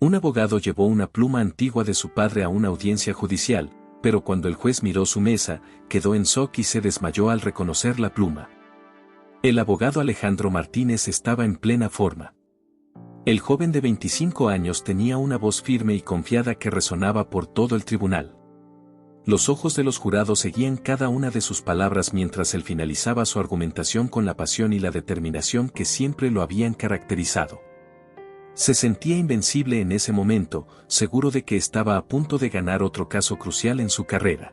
Un abogado llevó una pluma antigua de su padre a una audiencia judicial, pero cuando el juez miró su mesa, quedó en shock y se desmayó al reconocer la pluma. El abogado Alejandro Martínez estaba en plena forma. El joven de 25 años tenía una voz firme y confiada que resonaba por todo el tribunal. Los ojos de los jurados seguían cada una de sus palabras mientras él finalizaba su argumentación con la pasión y la determinación que siempre lo habían caracterizado. Se sentía invencible en ese momento, seguro de que estaba a punto de ganar otro caso crucial en su carrera.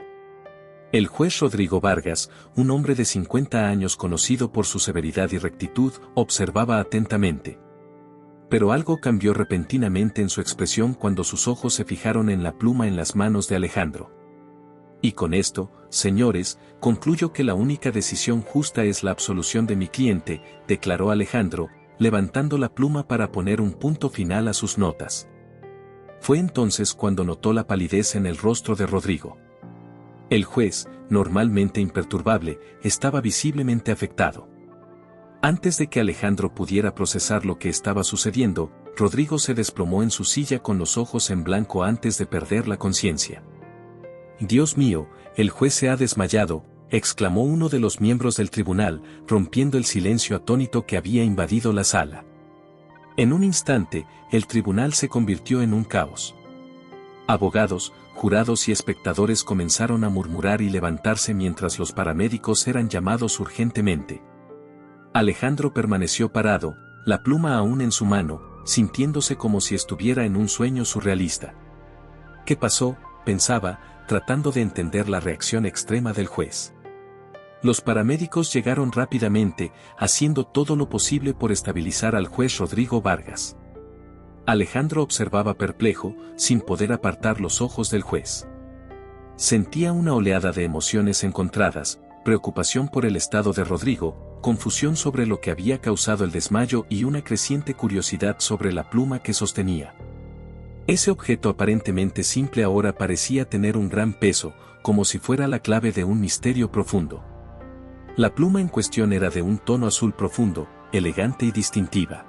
El juez Rodrigo Vargas, un hombre de 50 años conocido por su severidad y rectitud, observaba atentamente. Pero algo cambió repentinamente en su expresión cuando sus ojos se fijaron en la pluma en las manos de Alejandro. Y con esto, señores, concluyo que la única decisión justa es la absolución de mi cliente, declaró Alejandro, levantando la pluma para poner un punto final a sus notas. Fue entonces cuando notó la palidez en el rostro de Rodrigo. El juez, normalmente imperturbable, estaba visiblemente afectado. Antes de que Alejandro pudiera procesar lo que estaba sucediendo, Rodrigo se desplomó en su silla con los ojos en blanco antes de perder la conciencia. «Dios mío, el juez se ha desmayado», exclamó uno de los miembros del tribunal, rompiendo el silencio atónito que había invadido la sala. En un instante, el tribunal se convirtió en un caos. Abogados, jurados y espectadores comenzaron a murmurar y levantarse mientras los paramédicos eran llamados urgentemente. Alejandro permaneció parado, la pluma aún en su mano, sintiéndose como si estuviera en un sueño surrealista. ¿Qué pasó?, pensaba, tratando de entender la reacción extrema del juez. Los paramédicos llegaron rápidamente, haciendo todo lo posible por estabilizar al juez Rodrigo Vargas. Alejandro observaba perplejo, sin poder apartar los ojos del juez. Sentía una oleada de emociones encontradas, preocupación por el estado de Rodrigo, confusión sobre lo que había causado el desmayo y una creciente curiosidad sobre la pluma que sostenía. Ese objeto aparentemente simple ahora parecía tener un gran peso, como si fuera la clave de un misterio profundo. La pluma en cuestión era de un tono azul profundo, elegante y distintiva.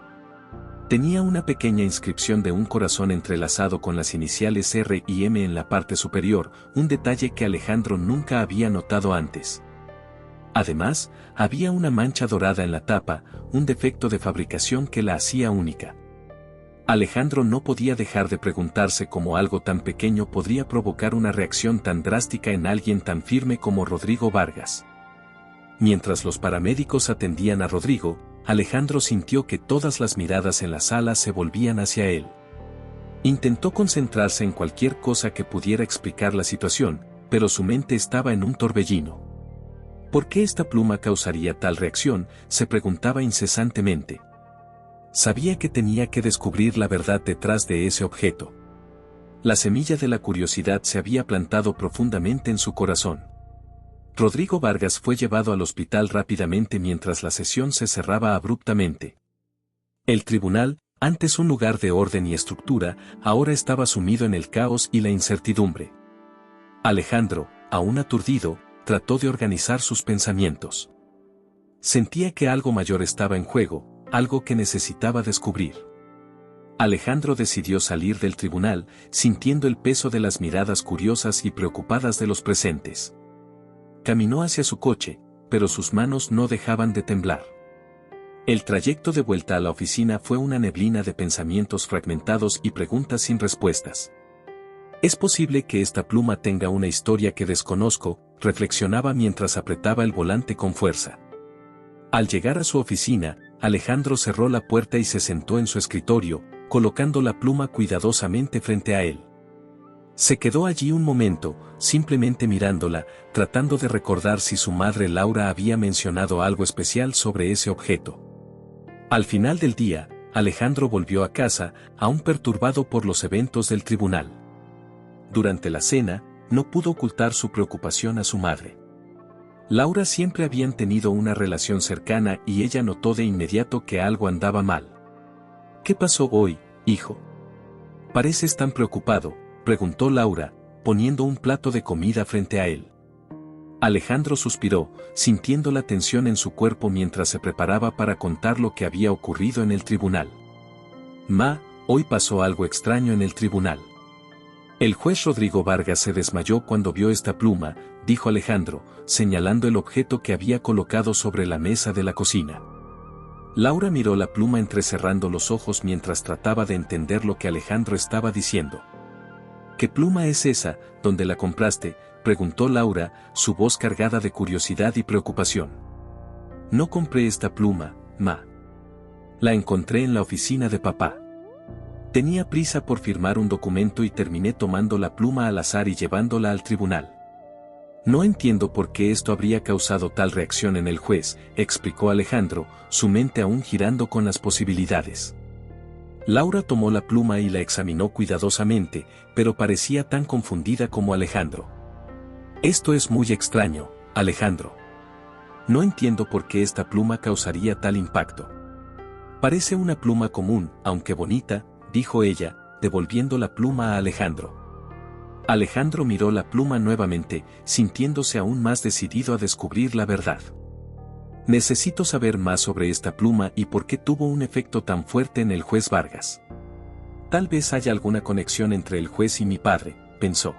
Tenía una pequeña inscripción de un corazón entrelazado con las iniciales R y M en la parte superior, un detalle que Alejandro nunca había notado antes. Además, había una mancha dorada en la tapa, un defecto de fabricación que la hacía única. Alejandro no podía dejar de preguntarse cómo algo tan pequeño podría provocar una reacción tan drástica en alguien tan firme como Rodrigo Vargas. Mientras los paramédicos atendían a Rodrigo, Alejandro sintió que todas las miradas en la sala se volvían hacia él. Intentó concentrarse en cualquier cosa que pudiera explicar la situación, pero su mente estaba en un torbellino. ¿Por qué esta pluma causaría tal reacción?, se preguntaba incesantemente. Sabía que tenía que descubrir la verdad detrás de ese objeto. La semilla de la curiosidad se había plantado profundamente en su corazón. Rodrigo Vargas fue llevado al hospital rápidamente mientras la sesión se cerraba abruptamente. El tribunal, antes un lugar de orden y estructura, ahora estaba sumido en el caos y la incertidumbre. Alejandro, aún aturdido, trató de organizar sus pensamientos. Sentía que algo mayor estaba en juego, algo que necesitaba descubrir. Alejandro decidió salir del tribunal, sintiendo el peso de las miradas curiosas y preocupadas de los presentes. Caminó hacia su coche, pero sus manos no dejaban de temblar. El trayecto de vuelta a la oficina fue una neblina de pensamientos fragmentados y preguntas sin respuestas. Es posible que esta pluma tenga una historia que desconozco, reflexionaba mientras apretaba el volante con fuerza. Al llegar a su oficina, Alejandro cerró la puerta y se sentó en su escritorio, colocando la pluma cuidadosamente frente a él. Se quedó allí un momento, simplemente mirándola, tratando de recordar si su madre Laura había mencionado algo especial sobre ese objeto. Al final del día, Alejandro volvió a casa, aún perturbado por los eventos del tribunal. Durante la cena, no pudo ocultar su preocupación a su madre. Laura siempre habían tenido una relación cercana y ella notó de inmediato que algo andaba mal. ¿Qué pasó hoy, hijo? Pareces tan preocupado, preguntó Laura, poniendo un plato de comida frente a él. Alejandro suspiró, sintiendo la tensión en su cuerpo mientras se preparaba para contar lo que había ocurrido en el tribunal. Ma, hoy pasó algo extraño en el tribunal. El juez Rodrigo Vargas se desmayó cuando vio esta pluma, dijo Alejandro, señalando el objeto que había colocado sobre la mesa de la cocina. Laura miró la pluma entrecerrando los ojos mientras trataba de entender lo que Alejandro estaba diciendo. ¿Qué pluma es esa, dónde la compraste?, preguntó Laura, su voz cargada de curiosidad y preocupación. No compré esta pluma, ma. La encontré en la oficina de papá. Tenía prisa por firmar un documento y terminé tomando la pluma al azar y llevándola al tribunal. No entiendo por qué esto habría causado tal reacción en el juez, explicó Alejandro, su mente aún girando con las posibilidades. Laura tomó la pluma y la examinó cuidadosamente, pero parecía tan confundida como Alejandro. Esto es muy extraño, Alejandro. No entiendo por qué esta pluma causaría tal impacto. Parece una pluma común, aunque bonita, dijo ella, devolviendo la pluma a Alejandro. Alejandro miró la pluma nuevamente, sintiéndose aún más decidido a descubrir la verdad. Necesito saber más sobre esta pluma y por qué tuvo un efecto tan fuerte en el juez Vargas. Tal vez haya alguna conexión entre el juez y mi padre, pensó.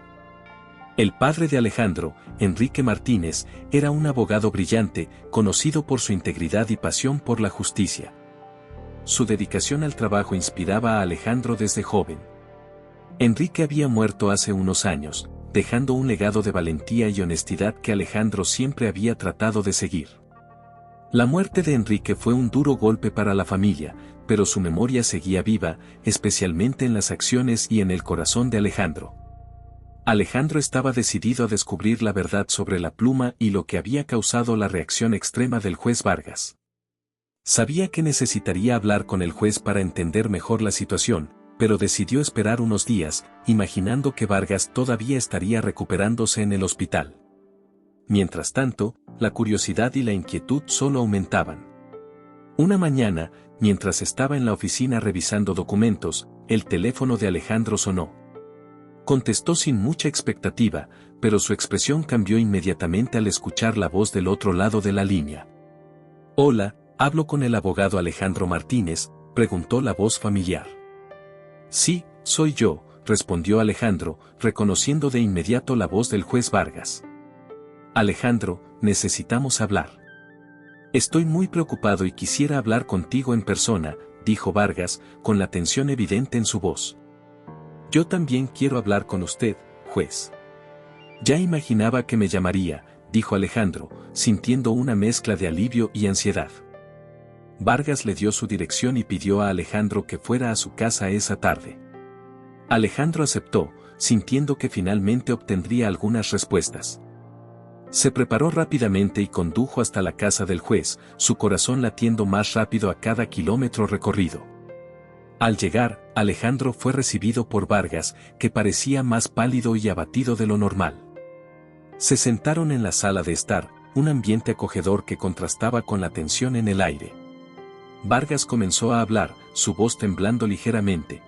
El padre de Alejandro, Enrique Martínez, era un abogado brillante, conocido por su integridad y pasión por la justicia. Su dedicación al trabajo inspiraba a Alejandro desde joven. Enrique había muerto hace unos años, dejando un legado de valentía y honestidad que Alejandro siempre había tratado de seguir. La muerte de Enrique fue un duro golpe para la familia, pero su memoria seguía viva, especialmente en las acciones y en el corazón de Alejandro. Alejandro estaba decidido a descubrir la verdad sobre la pluma y lo que había causado la reacción extrema del juez Vargas. Sabía que necesitaría hablar con el juez para entender mejor la situación, pero decidió esperar unos días, imaginando que Vargas todavía estaría recuperándose en el hospital. Mientras tanto, la curiosidad y la inquietud solo aumentaban. Una mañana, mientras estaba en la oficina revisando documentos, el teléfono de Alejandro sonó. Contestó sin mucha expectativa, pero su expresión cambió inmediatamente al escuchar la voz del otro lado de la línea. Hola, ¿hablo con el abogado Alejandro Martínez?, preguntó la voz familiar. Sí, soy yo, respondió Alejandro, reconociendo de inmediato la voz del juez Vargas. Alejandro, necesitamos hablar. Estoy muy preocupado y quisiera hablar contigo en persona, dijo Vargas, con la tensión evidente en su voz. Yo también quiero hablar con usted, juez. Ya imaginaba que me llamaría, dijo Alejandro, sintiendo una mezcla de alivio y ansiedad. Vargas le dio su dirección y pidió a Alejandro que fuera a su casa esa tarde. Alejandro aceptó, sintiendo que finalmente obtendría algunas respuestas. Se preparó rápidamente y condujo hasta la casa del juez, su corazón latiendo más rápido a cada kilómetro recorrido. Al llegar, Alejandro fue recibido por Vargas, que parecía más pálido y abatido de lo normal. Se sentaron en la sala de estar, un ambiente acogedor que contrastaba con la tensión en el aire. Vargas comenzó a hablar, su voz temblando ligeramente.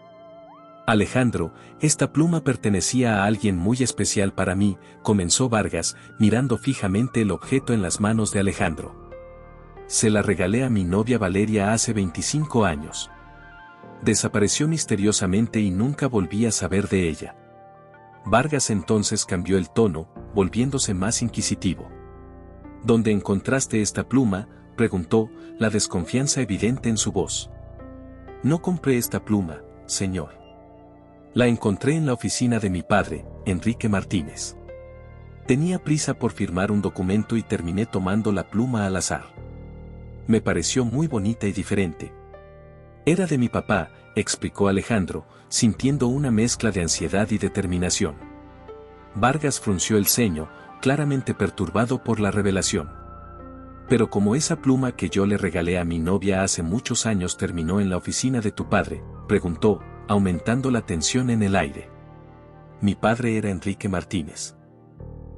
Alejandro, esta pluma pertenecía a alguien muy especial para mí, comenzó Vargas, mirando fijamente el objeto en las manos de Alejandro. Se la regalé a mi novia Valeria hace 25 años. Desapareció misteriosamente y nunca volví a saber de ella. Vargas entonces cambió el tono, volviéndose más inquisitivo. ¿Dónde encontraste esta pluma?, preguntó, la desconfianza evidente en su voz. No compré esta pluma, señor. La encontré en la oficina de mi padre, Enrique Martínez. Tenía prisa por firmar un documento y terminé tomando la pluma al azar. Me pareció muy bonita y diferente. Era de mi papá, explicó Alejandro, sintiendo una mezcla de ansiedad y determinación. Vargas frunció el ceño, claramente perturbado por la revelación. Pero como esa pluma que yo le regalé a mi novia hace muchos años terminó en la oficina de tu padre, preguntó, aumentando la tensión en el aire. Mi padre era Enrique Martínez.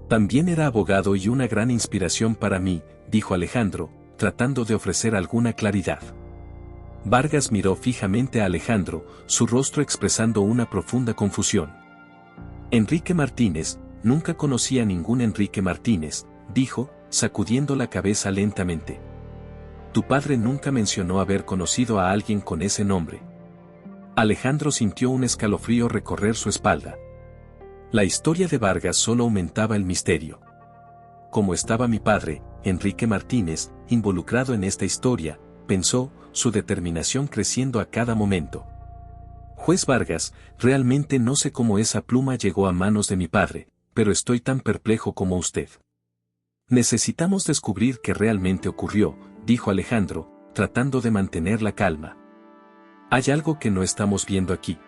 También era abogado y una gran inspiración para mí, dijo Alejandro, tratando de ofrecer alguna claridad. Vargas miró fijamente a Alejandro, su rostro expresando una profunda confusión. Enrique Martínez, nunca conocí a ningún Enrique Martínez, dijo, sacudiendo la cabeza lentamente. Tu padre nunca mencionó haber conocido a alguien con ese nombre. Alejandro sintió un escalofrío recorrer su espalda. La historia de Vargas solo aumentaba el misterio. ¿Cómo estaba mi padre, Enrique Martínez, involucrado en esta historia?, pensó, su determinación creciendo a cada momento. Juez Vargas, realmente no sé cómo esa pluma llegó a manos de mi padre, pero estoy tan perplejo como usted. Necesitamos descubrir qué realmente ocurrió, dijo Alejandro, tratando de mantener la calma. Hay algo que no estamos viendo aquí.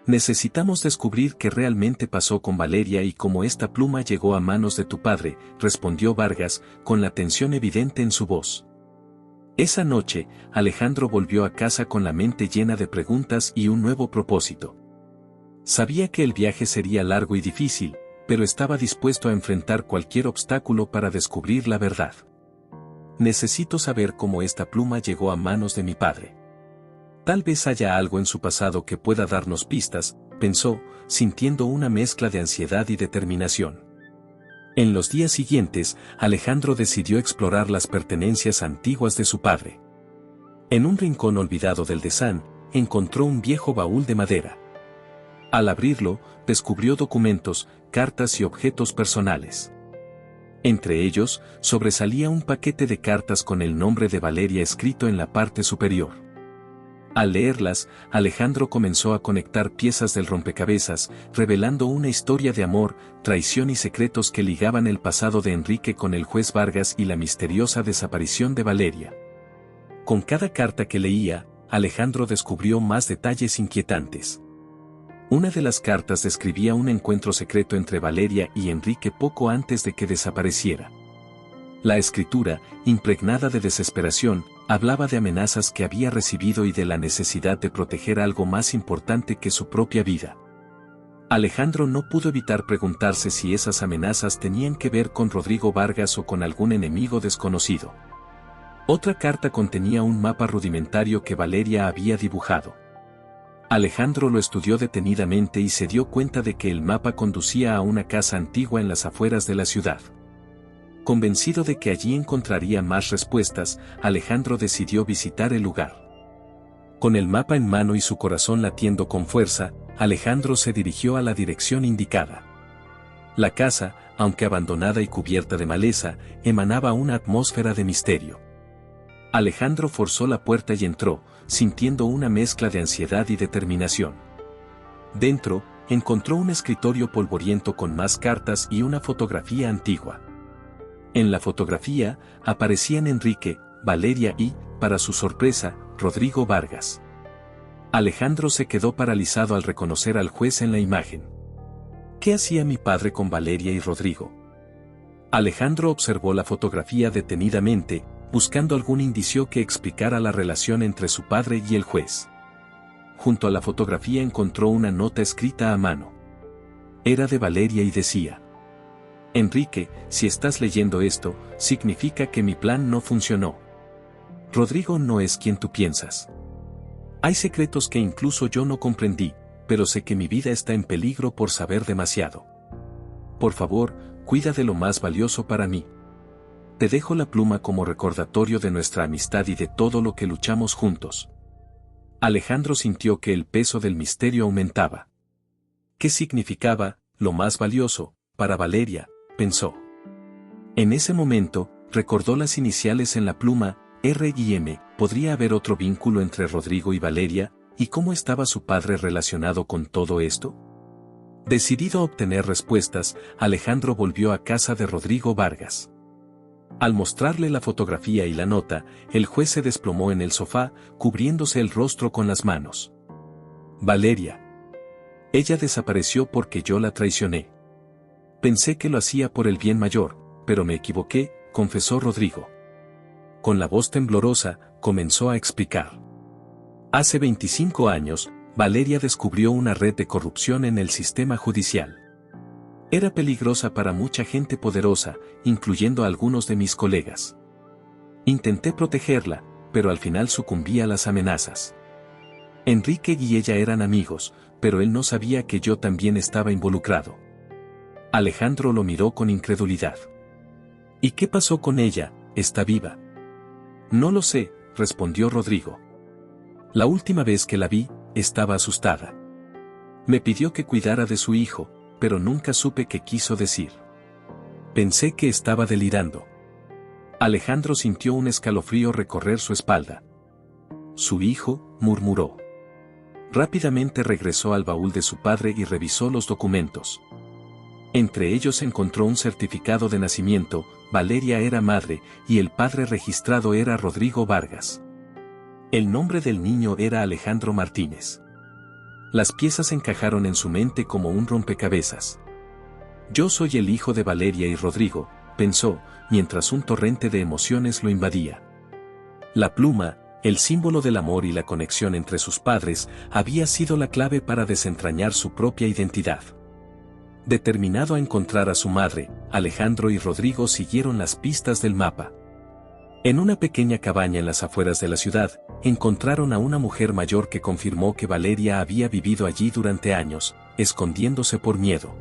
Necesitamos descubrir qué realmente pasó con Valeria y cómo esta pluma llegó a manos de tu padre, respondió Vargas, con la tensión evidente en su voz. Esa noche, Alejandro volvió a casa con la mente llena de preguntas y un nuevo propósito. Sabía que el viaje sería largo y difícil, pero estaba dispuesto a enfrentar cualquier obstáculo para descubrir la verdad. Necesito saber cómo esta pluma llegó a manos de mi padre. Tal vez haya algo en su pasado que pueda darnos pistas, pensó, sintiendo una mezcla de ansiedad y determinación. En los días siguientes, Alejandro decidió explorar las pertenencias antiguas de su padre. En un rincón olvidado del desván, encontró un viejo baúl de madera. Al abrirlo, descubrió documentos, cartas y objetos personales. Entre ellos, sobresalía un paquete de cartas con el nombre de Valeria escrito en la parte superior. Al leerlas, Alejandro comenzó a conectar piezas del rompecabezas, revelando una historia de amor, traición y secretos que ligaban el pasado de Enrique con el juez Vargas y la misteriosa desaparición de Valeria. Con cada carta que leía, Alejandro descubrió más detalles inquietantes. Una de las cartas describía un encuentro secreto entre Valeria y Enrique poco antes de que desapareciera. La escritura, impregnada de desesperación, hablaba de amenazas que había recibido y de la necesidad de proteger algo más importante que su propia vida. Alejandro no pudo evitar preguntarse si esas amenazas tenían que ver con Rodrigo Vargas o con algún enemigo desconocido. Otra carta contenía un mapa rudimentario que Valeria había dibujado. Alejandro lo estudió detenidamente y se dio cuenta de que el mapa conducía a una casa antigua en las afueras de la ciudad. Convencido de que allí encontraría más respuestas, Alejandro decidió visitar el lugar. Con el mapa en mano y su corazón latiendo con fuerza, Alejandro se dirigió a la dirección indicada. La casa, aunque abandonada y cubierta de maleza, emanaba una atmósfera de misterio. Alejandro forzó la puerta y entró, sintiendo una mezcla de ansiedad y determinación. Dentro, encontró un escritorio polvoriento con más cartas y una fotografía antigua. En la fotografía, aparecían Enrique, Valeria y, para su sorpresa, Rodrigo Vargas. Alejandro se quedó paralizado al reconocer al juez en la imagen. ¿Qué hacía mi padre con Valeria y Rodrigo? Alejandro observó la fotografía detenidamente, buscando algún indicio que explicara la relación entre su padre y el juez. Junto a la fotografía encontró una nota escrita a mano. Era de Valeria y decía: Enrique, si estás leyendo esto, significa que mi plan no funcionó. Rodrigo no es quien tú piensas. Hay secretos que incluso yo no comprendí, pero sé que mi vida está en peligro por saber demasiado. Por favor, cuida de lo más valioso para mí. Te dejo la pluma como recordatorio de nuestra amistad y de todo lo que luchamos juntos. Alejandro sintió que el peso del misterio aumentaba. ¿Qué significaba, lo más valioso, para Valeria?, pensó. En ese momento, recordó las iniciales en la pluma, R y M. ¿Podría haber otro vínculo entre Rodrigo y Valeria? ¿Y cómo estaba su padre relacionado con todo esto? Decidido a obtener respuestas, Alejandro volvió a casa de Rodrigo Vargas. Al mostrarle la fotografía y la nota, el juez se desplomó en el sofá, cubriéndose el rostro con las manos. Valeria. Ella desapareció porque yo la traicioné. Pensé que lo hacía por el bien mayor, pero me equivoqué, confesó Rodrigo. Con la voz temblorosa, comenzó a explicar. Hace 25 años, Valeria descubrió una red de corrupción en el sistema judicial. Era peligrosa para mucha gente poderosa, incluyendo a algunos de mis colegas. Intenté protegerla, pero al final sucumbí a las amenazas. Enrique y ella eran amigos, pero él no sabía que yo también estaba involucrado. Alejandro lo miró con incredulidad. ¿Y qué pasó con ella? ¿Está viva? No lo sé, respondió Rodrigo. La última vez que la vi, estaba asustada. Me pidió que cuidara de su hijo, pero nunca supe qué quiso decir. Pensé que estaba delirando. Alejandro sintió un escalofrío recorrer su espalda. Su hijo, murmuró. Rápidamente regresó al baúl de su padre y revisó los documentos. Entre ellos encontró un certificado de nacimiento, Valeria era madre, y el padre registrado era Rodrigo Vargas. El nombre del niño era Alejandro Martínez. Las piezas encajaron en su mente como un rompecabezas. Yo soy el hijo de Valeria y Rodrigo, pensó, mientras un torrente de emociones lo invadía. La pluma, el símbolo del amor y la conexión entre sus padres, había sido la clave para desentrañar su propia identidad. Determinado a encontrar a su madre, Alejandro y Rodrigo siguieron las pistas del mapa. En una pequeña cabaña en las afueras de la ciudad, encontraron a una mujer mayor que confirmó que Valeria había vivido allí durante años, escondiéndose por miedo.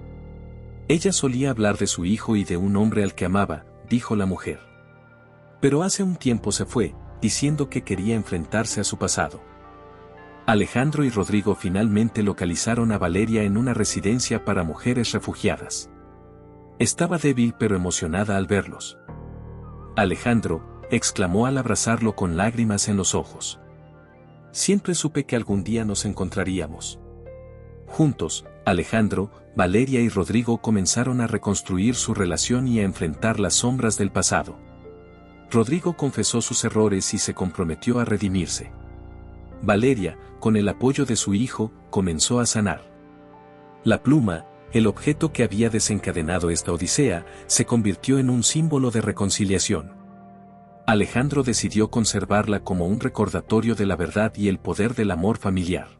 Ella solía hablar de su hijo y de un hombre al que amaba, dijo la mujer. Pero hace un tiempo se fue, diciendo que quería enfrentarse a su pasado. Alejandro y Rodrigo finalmente localizaron a Valeria en una residencia para mujeres refugiadas. Estaba débil pero emocionada al verlos. Alejandro, exclamó al abrazarlo con lágrimas en los ojos. Siempre supe que algún día nos encontraríamos. Juntos, Alejandro, Valeria y Rodrigo comenzaron a reconstruir su relación y a enfrentar las sombras del pasado. Rodrigo confesó sus errores y se comprometió a redimirse. Valeria, con el apoyo de su hijo, comenzó a sanar. La pluma, el objeto que había desencadenado esta odisea, se convirtió en un símbolo de reconciliación. Alejandro decidió conservarla como un recordatorio de la verdad y el poder del amor familiar.